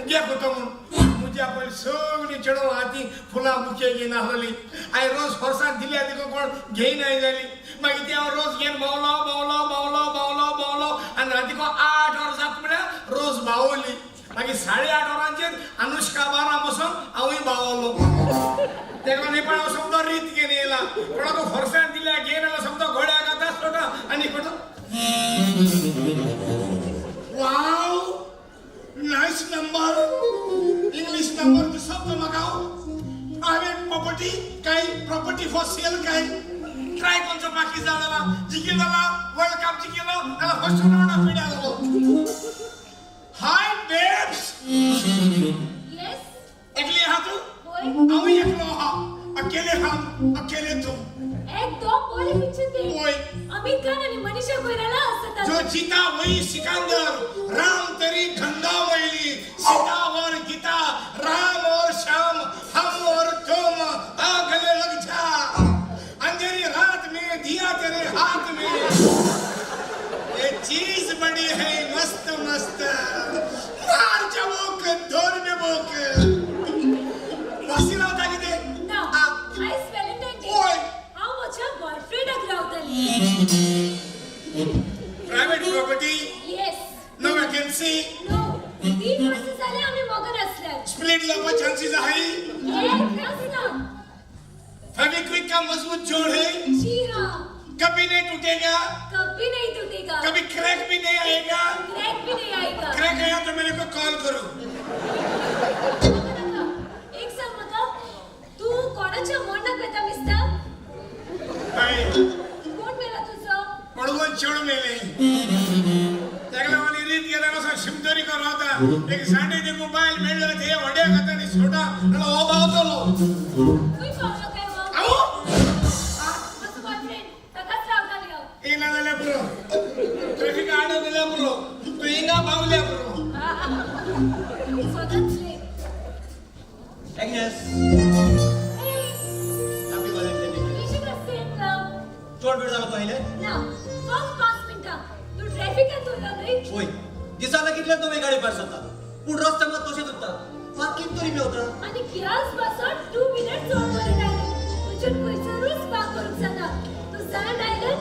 मुगे होतो म्हणून मुझ्या पण सगळी चढव हाती फुला मुखे घेऊन आली आई रोज फरसाण दिली आधी कोण घेई नाही झाली मग त्या रोज घेऊन बावलो बावलो बावलो बावलो बावलो आणि रात्री 8 वर्षात म्हणा रोज बावली मागीर 8:30 वरांचेर अनुष्का 12 बसून हांवूय बावलो तेका नेपाळ समजा रीत घेवन येयला कोणाक फरसाण दिल्या घेवन आला समजा घोड्या गाता सोटा आनी कोण wow nice number English number दिसत म्हाका प्रायवेट प्रॉपर्टी काय प्रॉपर्टी फॉर सेल काय ट्राय कोणचं बाकी झाला जिंकला वर्ल्ड कप जिंकलो त्याला फर्स्ट राउंड फिडा झालो हाय बेब्स यस एकली हा तू होय आम्ही एकलो हा अकेले तुम एकदम बोली पिछते होय अमित खान आणि मनीषा कोइराला असतात जो जीता वही सिकंदर राम तेरी गंगा मैली सीता और गीता राम और श्याम हम और तुम आ गले लग जा अंधेरी रात में दिया तेरे हाथ में ये चीज बड़ी है मस्त मस्त मार चबोक धोर में बोक वसीला होता किती ना नाइस व्हॅलेंटाईन डे होय हाऊ माझ्या बॉयफ्रेंडाक रावतली private property yes no vacancy no 3 वर्ष झाले आम्ही मगन असल्यात स्प्लिट लपा चांसेस आहे एक नसना फेविक्विक का मजबूत जोड़ है जी हाँ कभी नहीं टूटेगा कभी नहीं टूटेगा कभी क्रैक भी नहीं आएगा क्रैक भी नहीं आएगा क्रैक आया तो मेरे को कॉल करो एक सांग मका तू कोणाच्या मोडना करता मिस्टर भाई कोण मेला तुझं पडवून चढ मेले त्यागला वाली रीत गेला ना शिमदरी करो होता एक सांडे दे मोबाईल मिळलं ते वड्या खाता नि छोटा त्याला ओ भाव चलो कोई पावलं काय मग आओ माझं बॉयफ्रेंड तकाच रावताली हो येना झाल्या ब्रो ट्रॅफिक आडो गेल्या ब्रो तू इंगा भावल्या ब्रो स्वतःच रे Agnes, हे happy Valentine's Day. विषय कसं आहे का चोड वेळ झाला पहिले ना फक्त 5 मिनिटं तू ट्रॅफिकात उरला नाही होय दिसायला कितल्या तुम्ही गाडी पास होता पण रस्त्यावर तोशेच होता पार्किंग तरी होता आणि ग्यास पासून 2 मिनिट जोडवर राहिले तुझ्या पैशावरच पाक करून जाता तू सांग डायलन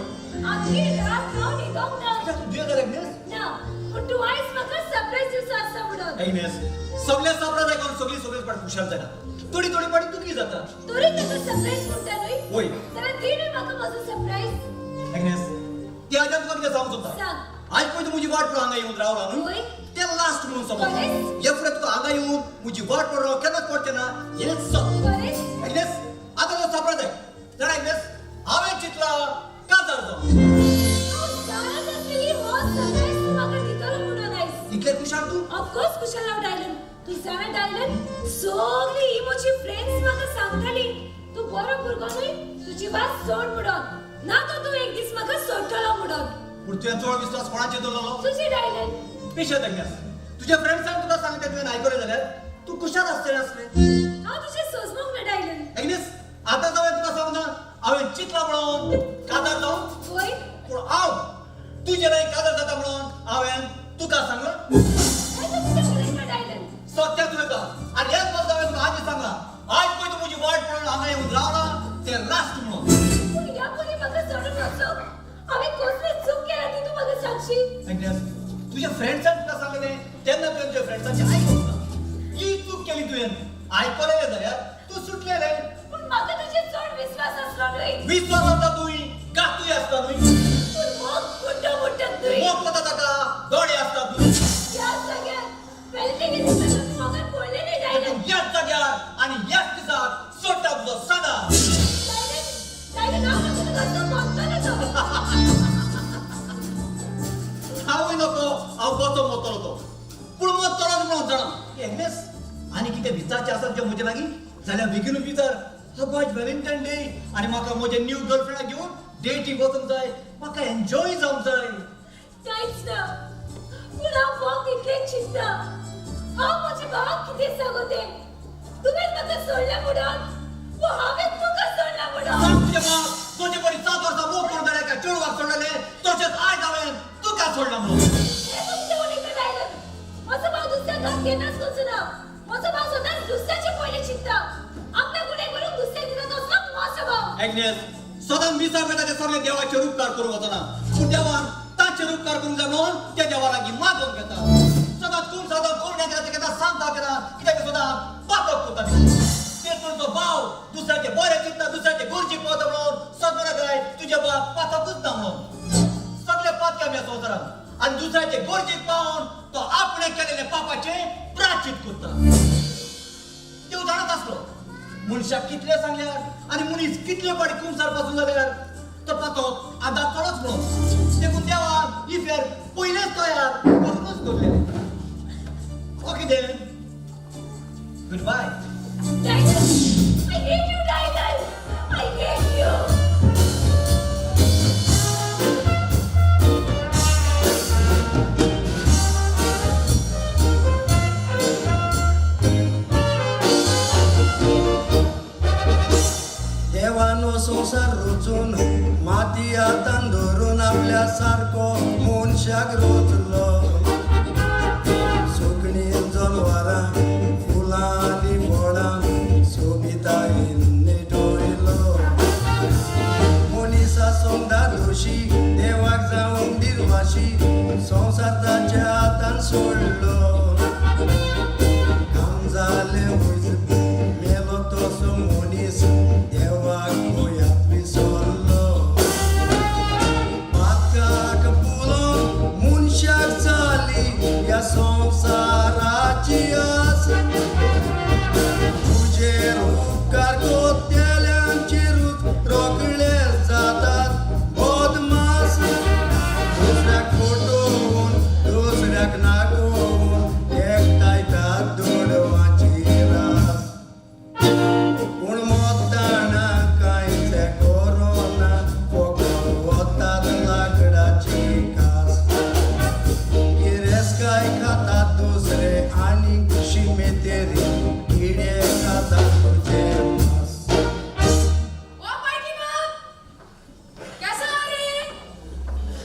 आखी रात राव निघून ना तू कर Agnes ना पण तू आईस मका सरप्राईज दिवसा असता म्हणून Agnes सगळ्या सापडा जाय कोण सगळी पण खुशाल जाता थोडी पाडी तुकी जाता तुरी त्याचा सरप्राईज म्हणता नाही होय तर दे मका माझं सरप्राईज Agnes ती आजच कोण सांगत होता सांग आज पण तुझी वाट हांगा येऊन रावला न्हू होय ते लास्ट म्हणून समज करेक्ट. या फुडें तुका हांगा येऊन तुझी वाट पडलो केन्नाच पडचे ना हेच सांग करेक्ट Agnes आता तो सापडा जाय तर Agnes हांवें चितला का जातो दारात असलेली हो सरप्राईज तू मका दितलो म्हणून आईस इतले खुशाल तू ऑफकोर्स कुशल डायलन तू जाणा डायलन सगळी इमोची फ्रेंड्स मका सांगताली तू बरो भुरगो न्हय तुझी बात सोड म्हणून ना तो तू एक दीस मका सोडटलो म्हणून पण तुझ्या चोळ विश्वास कोणाचे दवरलो तुझी डायलन पिशे Agnes तुझ्या फ्रेंड्सान तुला सांगते तुवें आयकले जाल्यार तू कुशाल आसतले आसले हांव तुझे सोजमोग ना डायलन Agnes आता जावे तुका सांगना हांवें चितला म्हणून काजार जाऊं होय पूण हांव तुजे नाही काजार जाता म्हणून हांवें तुका सांगला काय तुझे फ्रेंड डायलन सत्या तुका आणि हेच बस हांवें तुका आधी सांगला आज पळय तू म्हजी वाट पळोवन हांगा येऊन रावला ते लास्ट म्हणून तू या परी मका सोडून वचो हांवें कसली चूक केला ती तू मका सांगशी Agnes तुझ्या फ्रेंड्सान तुका सांगले तेन्ना तुवें तुझ्या फ्रेंड्साची आयकूंक ना ही चूक केली तुवें आयकलें जाल्यार तू सुटलेले पण मका तुझे चड विश्वास असलो न्हय विश्वास आसता तुई गातूय आसता न्हय पण मग कुठं मुठ्ठत तुई मोग पता ताका दोडे आसता न्हय या जाग्यार वेलटेनी दिसता तू मका पडले नाही डायलन याच जाग्यार आणि याच दिसाक सोडटा तुजो सदा डायलन हांव तुका कसो मागतलो तो हांवूय नको हांव कसो मोतलो तो पूण मोतलोच म्हणून जाणा Agnes आनी कितें विचारचें आसत जे म्हजे लागीं जाल्यार बेगीनूच विचार हांव आज व्हॅलेंटायन डे आनी म्हाका म्हजे न्यू गर्लफ्रेंडाक घेवन डेटीक वचूंक जाय म्हाका एन्जॉय जावंक जाय कांयच ना पूण हांव फक्त इतलेंच चिंतता हांव म्हज्या भावाक कितें सांगू तें तुवें म्हाका सोडलें म्हणून वो हांवें तुका सोडला म्हणून सांग तुजे बाप तुजे बरी 7 वर्सां मोग करून जाल्यार एका चेडवाक सोडलें तशेंच आयज हांवें तुका सोडला म्हणून हे तुमचें उलयता डायलन म्हजो भाव दुसऱ्या घरात केन्नाच वचूना ऐकण्यास सदां मिसा बेटा ते सगळे देवाचे उपकार करूंक वचना पूण देवान तांचे उपकार करूंक जाय म्हणून त्या देवा लागीं मागून घेता सदां तूं सदां कोण घेता सांगता केला कित्याक सदां पातक करता तेतून तो भाव दुसऱ्याचे बरें चिंतता दुसऱ्याचे गुरजी पावता म्हणून सदमना जाय तुजे बाप पातकूच ना म्हणून सगळे पातक आमी संवसारांत आनी दुसऱ्याचे गुरजीक पावून तो आपणे केलेले पापाचे प्राचित करता देव जाणत आसलो मनशाक कितले सांगल्यार आनी मनीस कितले पाटी कुंसार पासून जाल्यार तो पातक आदार चडच म्हणून देखून देवान ही फेर पयलेच तयार करूनच दवरलेले okay then good bye Dylan, I hate you, Dylan. I hate you. देवानो संसार रचून माती हातान धरून आपल्या सारको मनशाक रचलो सुकणी जनवारां फुलां आनी फळां सोबितायेन निटयलो मनीसा सोंगदा दोशी देवाक जावन दिरवाशी संसार ताच्या हातान सोडलो काम जालें वयस मेलो तसो मनीस देवाक गोंयांत विसरलो पातकाक पुलोवन मनशाक जाली ह्या संवसाराची आस तुजेर उपकार कोत्तेल्यांचेरूच रोखडे जातात बदमास दुसऱ्याक फटोवन दुसऱ्याक नागोवन एकटायतात दोडवांची रास पूण मोताना कांयच कोरोना फकत वतात लाकडाची कास गिरेस्काय खातात दुसरे आनी शिमेतेरी किडे खातात तुजे मांस ओ पायकीमा, कैसा है रे?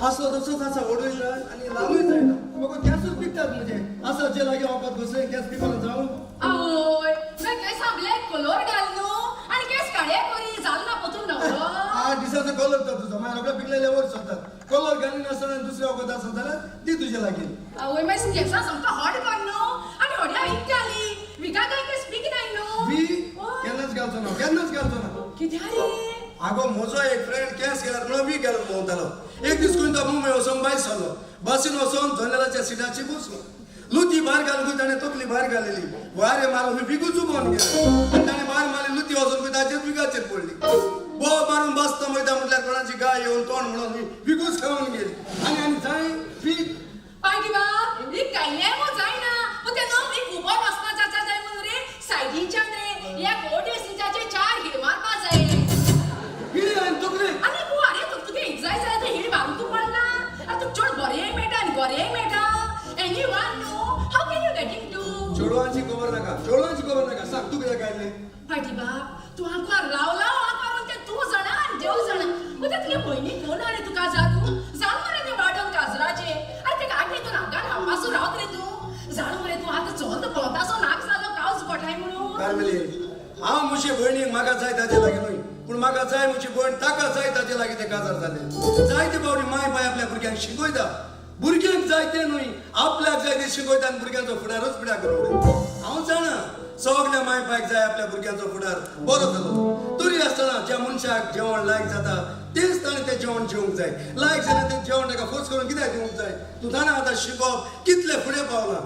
असो तसोच आसा ओडूय आनी लावूय जायना म्हाका गॅसूच पिकतात म्हणजे असो जे लागीं वखद घुसय गॅस पिकोन जावं आवोय, मैं कैसा ब्लैक कलर डालनो आणि केस काळे करी जालना पतून नवरो. 8 दिसाचो कलर तर तुजो मागीर रोखडे पिकलेले वर सोदतात कलर घालून आसतना दुसरे वखद आसत जाल्यार दी तुजे लागीं आवोय, मैं केसा सामका हॉट काडनो आणि होड्या इकताली. विका काय केस पीक नाही नो. मी ओय, केन्नाच घालचो ना केन्नाच घालचो ना कित्या रे? आगो म्हजो एक फ्रेंड केस घालून नवी घालून भोंवतालो एक दीस खंय तो मुंबय वचून भायर सरलो बसीन वचून जनेलाच्या सिटाची बसलो लुती भायर घालून ताणें तकली भायर घालेली वारे मारून विकूच उबोवन गेलो ताणें भायर मारली लुती वचून ताचेर विकाचेर पडली बो मारून बसता वयता म्हटल्यार कोणाची गाय येवन तोंड म्हणून विकूच खावन गेली आनी आनी जाय पीक पायकीमा, ही कायले मो जायना. मग ते नो मी उबो बसना जाता जाय म्हणून रे सायडीच्यान रे या कोट एसीच्याचे 4 हिड मारपा जाय. कितें आनी तकली आणि तू अरे तुका एक जाय जाल्यार ते हिड मारून तू पडना. आणि तू चड बरें मेळटा आनी बरें मेळटा. Anyone know how can you get in to? चेडवांची खबर नाका सांग तूं कित्याक काडलें पायटी बाप, तू आमकां रावला करून ते तू जाणा आनी देव जाणा. मग ते तुगे बहिणी कोण रे तुका जाणू मरे ते वाडोन काजराचे. अरे ते गाठी तू नाका हांगासू रावत रे तू जाणू मरे तू आतां चोंद पोतासो नाक जालो कावच गोठाय म्हणून. कार्मेली हांव मुशी भयणीक म्हाका जाय ताचे लागीं न्हय पूण म्हाका जाय मुशी भयण ताका जाय ताचे लागीं ते काजार जाले जायते बावडी माय बाय आपल्या भुरग्यांक शिकयता भुरग्यांक जाय ते न्हय आपल्याक जाय ते शिकयता आनी भुरग्यांचो फुडारूच पिड्यार करून हांव जाणा सगळ्या माय बायक जाय आपल्या भुरग्यांचो फुडार बरो जालो तरी आसतना ज्या मनशाक जेवण लायक जाता तेच ताणें तें जेवण जेवंक जाय लायक जाल्यार तें जेवण ताका फोर्स करून कित्याक दिवंक जाय तूं जाणा आतां शिकप कितले फुडें पावलां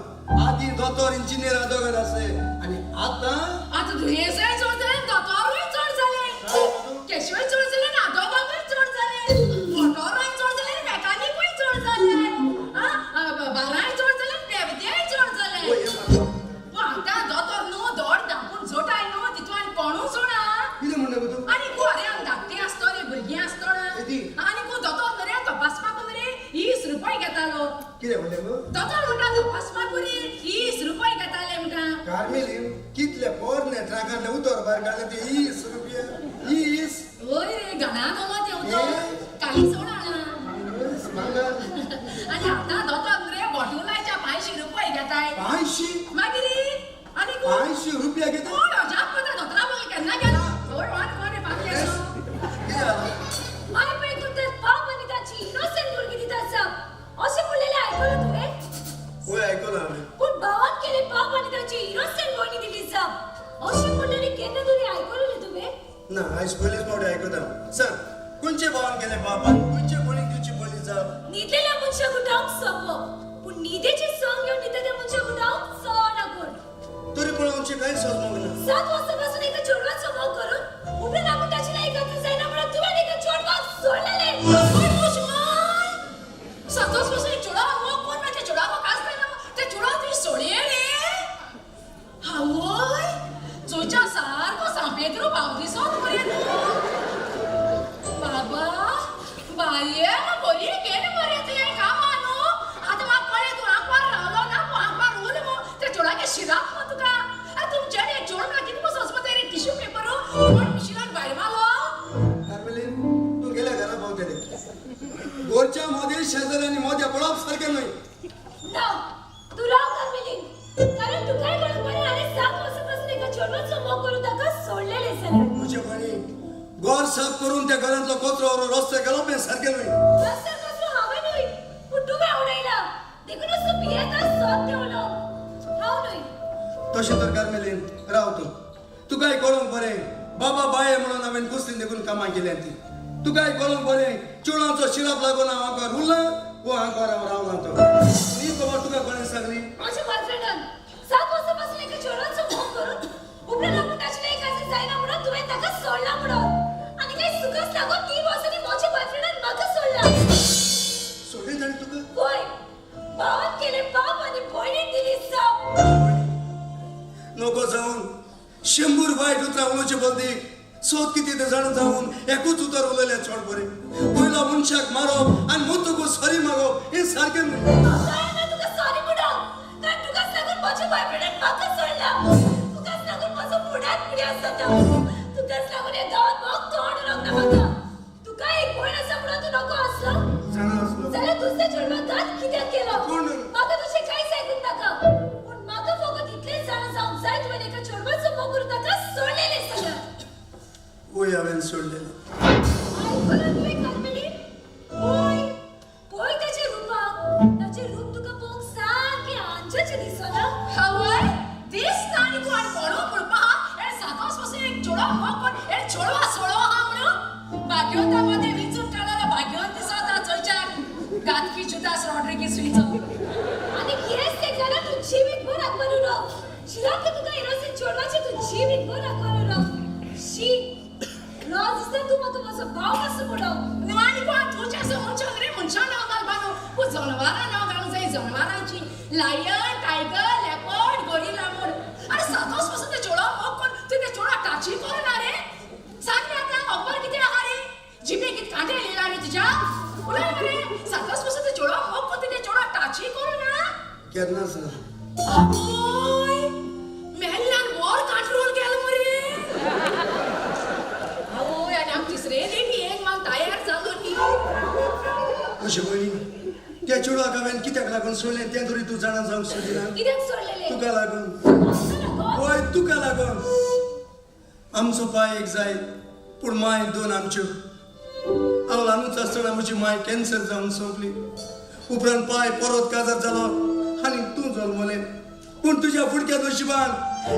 आदीं दोतोर इंजिनियर दोगार आसले आनी आतां दुयेंसाय चड जाले दोतोरूय चड जाले केशवय चड जाले आनी आदोगादूय चड जाले मोटोराय चड जाले आनी मॅकानिकूय चड जाले बाराय चड जाले आनी पेवतेय चड जाले. आतां दोतोर न्हू दोड धांपून जोटाय न्हू तितून आनी कोणूच सोडा. कितें म्हणलें गो तूं आनी घोरे आनी धाकटे आसतो रे भुरगीं आसतो आनी दोतोर रे तपासपाक रे 20 रुपया घेतालो. कितें म्हणलें गो दोतोर म्हणटा तपासपाक रे 20 रुपया घेताले म्हणटा. कार्मेली कितले पोरने ट्रकांतले उतर भायर काडले ते 20 रुपया 20 ओय रे घणा गमत येवतो काही सोडा आणि आता दोतोर रे बॉटुलाच्या 500 रुपया घेताय 500 मागीर आणि 500 रुपया घेता कोण अजाप पता दोतरा बोल केन्ना गेला ओय वाट कोण रे पाकले आयज पयलीच फावटी आयकता सांग खंयचे भावान केले बापान खंयचे कोणी तुजी बळी जाप न्हिदलेल्या मनशाक उठावंक सोपो पूण न्हिदेचे संग घेवन न्हिदलेल्या मनशाक उठावंक चड आकूण तरी पण आमचे कांय समजूंक ना 7 वर्सांपासून एका चेडवाचो मोग करून उपरांत आपूण ताची नाही करता जायना म्हणून तुवें एका चेडवाक सोडलेले पण दुश्मन 7 वर्सांपासून एक चेडवा मोग कोण ना त्या चेडवाक कास जायना त्या चेडवाक तुवें सोडले हावय चोयच्या सारको सांपेद्रो भाव दिसोत मरे बाबा बाये बरी गेले मरे तुवें कामां न्हू आतां म्हाका कळ्ळें तूं आंकवार रावलो ना तूं आंकवार उरलो मो त्या चेडवागे शिराक मो तुका तुमच्यानी एक चेडूं कितें कसो वचपा तेरे टिश्यू पेपर कोण मिशिनान भायर मारलो कार्मेलीन तू गेल्या घरा पावतले गोरच्या मोदी शेजाऱ्यांनी मोद्या पळप सारखे न्हय ना तू राव कार्मेलीन कारण तू काय कळत मरे आणि 7 वर्सांपासून एका चेडवाचो मोग करून ताका सोडलेले सर तुझे म्हणी गोर साफ करून त्या घरांतलो कचरो रस्ते घालप हे सारखे न्हय रस्त्यार कसलो हांवें न्हय पूण तुवें उडयला देखूनच तू पियेता सोद देवलो हांव न्हय तशें तर कार्मेलीन राव तू काय कळोंक बरें बाबा बाये म्हणून हांवें कुस्तीन देखून कामां केल्या ती तू काय कळोंक बरें चेडवांचो शिराप लागून हांव आंकार उरला वो आंकार हांव रावला तो ही खबर तुका कोणें सांगली माझ्या बॉयफ्रेंडान 7 वर्सांपासून एका चेडवाचो मोग करून उपरांत आपूण ताची नाही करता जायना म्हणून तुवें ताका सोडला म्हणून आणि काही सुखच लागून 3 वर्सांनी माझ्या बॉयफ्रेंडान म्हाका सोडला सोडली जाणी तुका होय भावान केले पाप आणि भयणीन दिली साप नको जाऊन 100 वायट उतरां उलोवचे बदली सोद कितें तें जाण जावन एकूच उतर उलयलें चड बरें पयलो मनशाक मारप आनी मुतूक सॉरी मागप हें सारकें न्हय जायना तुका सॉरी म्हणून कारण तुकाच लागून माझ्या बॉयफ्रेंडान म्हाका सोडला तुकाच लागून माझो फुड्यात पिड्यास जाता तुकाच लागून हे गावात मोग तोंड उलोवंक ना म्हाका तुका एक भयण आसा म्हणून तूं नको आसलो जाणा आसलो जाल्यार दुसऱ्या चेडवाक घात कित्याक केलो कोण? म्हाका तशें कांयच आयकूंक नाका पूण म्हाका फकत इतलेंच जाणा जावंक जाय तुवें एका चेडवाचो मोग करून ताका सोडलेलें सगळें वय हांवें सोडलेलें आयकलां तुवें कार्मेलीन पळय पळय ताचें रूपाक ताचें रूप तुका पळोवंक सारकें आंजाचें दिसना हावय दिसता आनी तूं आनी पळोवंक म्हणपा हा हे 7 वर्सांपासून एक चेडवा मोग कोण हे चेडवा सोडवा हा म्हणून भाग्यवंतामध्ये विचून काडलेलो भाग्यवंत दिसता चोयच्याक गातकी जुदास रॉड्रिगीस विचो आणि कितेंच तें जाल्यार तूं जिवीतभर आंकवारू राव शिराक तुका इरोसीन चेडवाचें तूं जिवीतभर आंकवारू राव शी राज दिसता तू म्हाका माझो भाव कसो पडव निवाणी कोण तुझ्या असं मनशाक रे मनशां नांव घाल बानो तूं जनावरां नांव घालूंक जाय जनावरांची लायन टायगर लेपर्ड गोरिल्ला म्हूण अरे 7 वर्सांपासून ते चेडवा मोग कोण तूं ते चेडवा टाची करना रे सांग रे आतां खबर कितें आहा रे जिबे कितें कांदे लिहिला रे तुज्या उलय मरे 7 वर्सांपासून ते चेडवा मोग कोण ते चेडवा टाची करना केन्ना सर आवोय मेल्ल्यान वर कंट्रोल केलो मरे आवोय आनी आमी तिसरे लेटी एक मान तयार जालो न्ही अशें पळय त्या चेडवाक हांवें कित्याक लागून सोडलें तें तरी तूं जाणा जावंक सोदिना कित्याक सोडलेले तुका लागून वय तुका लागून आमचो पाय एक जाय पूण माय 2 आमच्यो हांव ल्हानूच आसतना म्हजी माय कॅन्सर जावन सोंपली उपरांत पाय परत काजार जालो आनी तूं जल्मलें पूण तुज्या फुडक्या नशिबान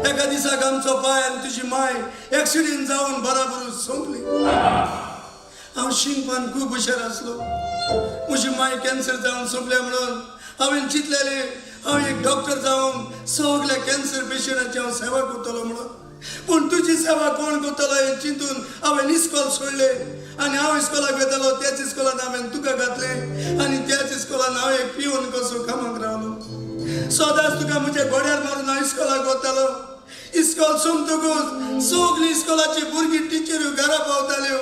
एका दिसाक आमचो पाय आनी तुजी माय एक्सिडेंट जावन बराबरूच सोंपली हांव शिंगपान खूब हुशार आसलो म्हजी माय कॅन्सर जावन सोंपल्या म्हणून हांवें चिंतलेलें हांव एक डॉक्टर जावन सगल्या कॅन्सर पेशंटांची हांव सेवा करतलो म्हणून पूण तुजी सेवा कोण करतलो हें चिंतून हांवें इस्कॉल सोडलें आनी हांव इस्कॉलाक वेतालो त्याच इस्कॉलान हांवें तुका घातलें आनी त्याच इस्कॉलान हांव एक पिवन कसो कामाक रावलो सदांच तुका म्हज्या गोड्यार मारून हांव इस्कॉलाक वतालो इस्कॉल सोंपतकूच सगलीं इस्कॉलाची भुरगीं टिचऱ्यो घरा पावताल्यो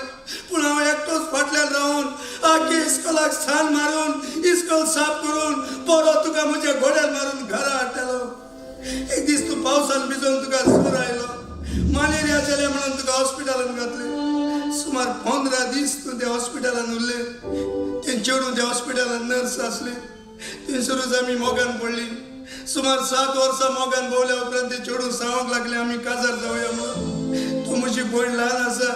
पूण हांव एकटोच फाटल्यान रावन आख्खे इस्कॉलाक स्थान मारून इस्कॉल साफ करून परत तुका म्हज्या गोड्यार मारून घरा हाडटालो एक दीस तूं पावसान भिजून तुका जोर आयलो मलेरिया जालें म्हणून तुका हॉस्पिटलांत घातलें सुमार 15 दीस तूं त्या हॉस्पिटलांत उरलें तें चेडूं त्या हॉस्पिटलांत नर्स आसलें थंयसरूच आमी मोगान पडलीं सुमार 7 वर्सां मोगान भोंवल्या उपरांत तें चेडूं सांगूंक लागलें आमी काजार जावया म्हणून तूं म्हजी भयण ल्हान आसा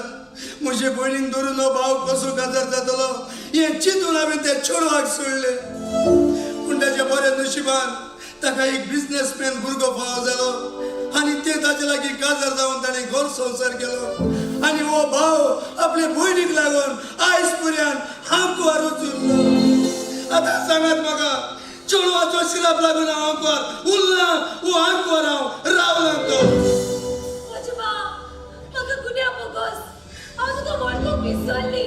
म्हजे भयणीक धरून हो भाव कसो काजार जातलो हें चिंतून हांवें त्या चेडवाक सोडलें पूण ताच्या बऱ्या नशिबान ताका एक बिझनेसमॅन भुरगो फावो जालो आनी तें ताचे लागीं काजार जावन ताणें घर संवसार केलो आणि हो भाव आपल्या भयणीक लागून आयज पर्यंत आमकां वचून आता सांगात म्हाका चेडवाचो शिराप लागून हांव आमकां उरला वो आमकां रावला तो म्हाका गुन्या बोगस हांव तुका व्हडलो विसरली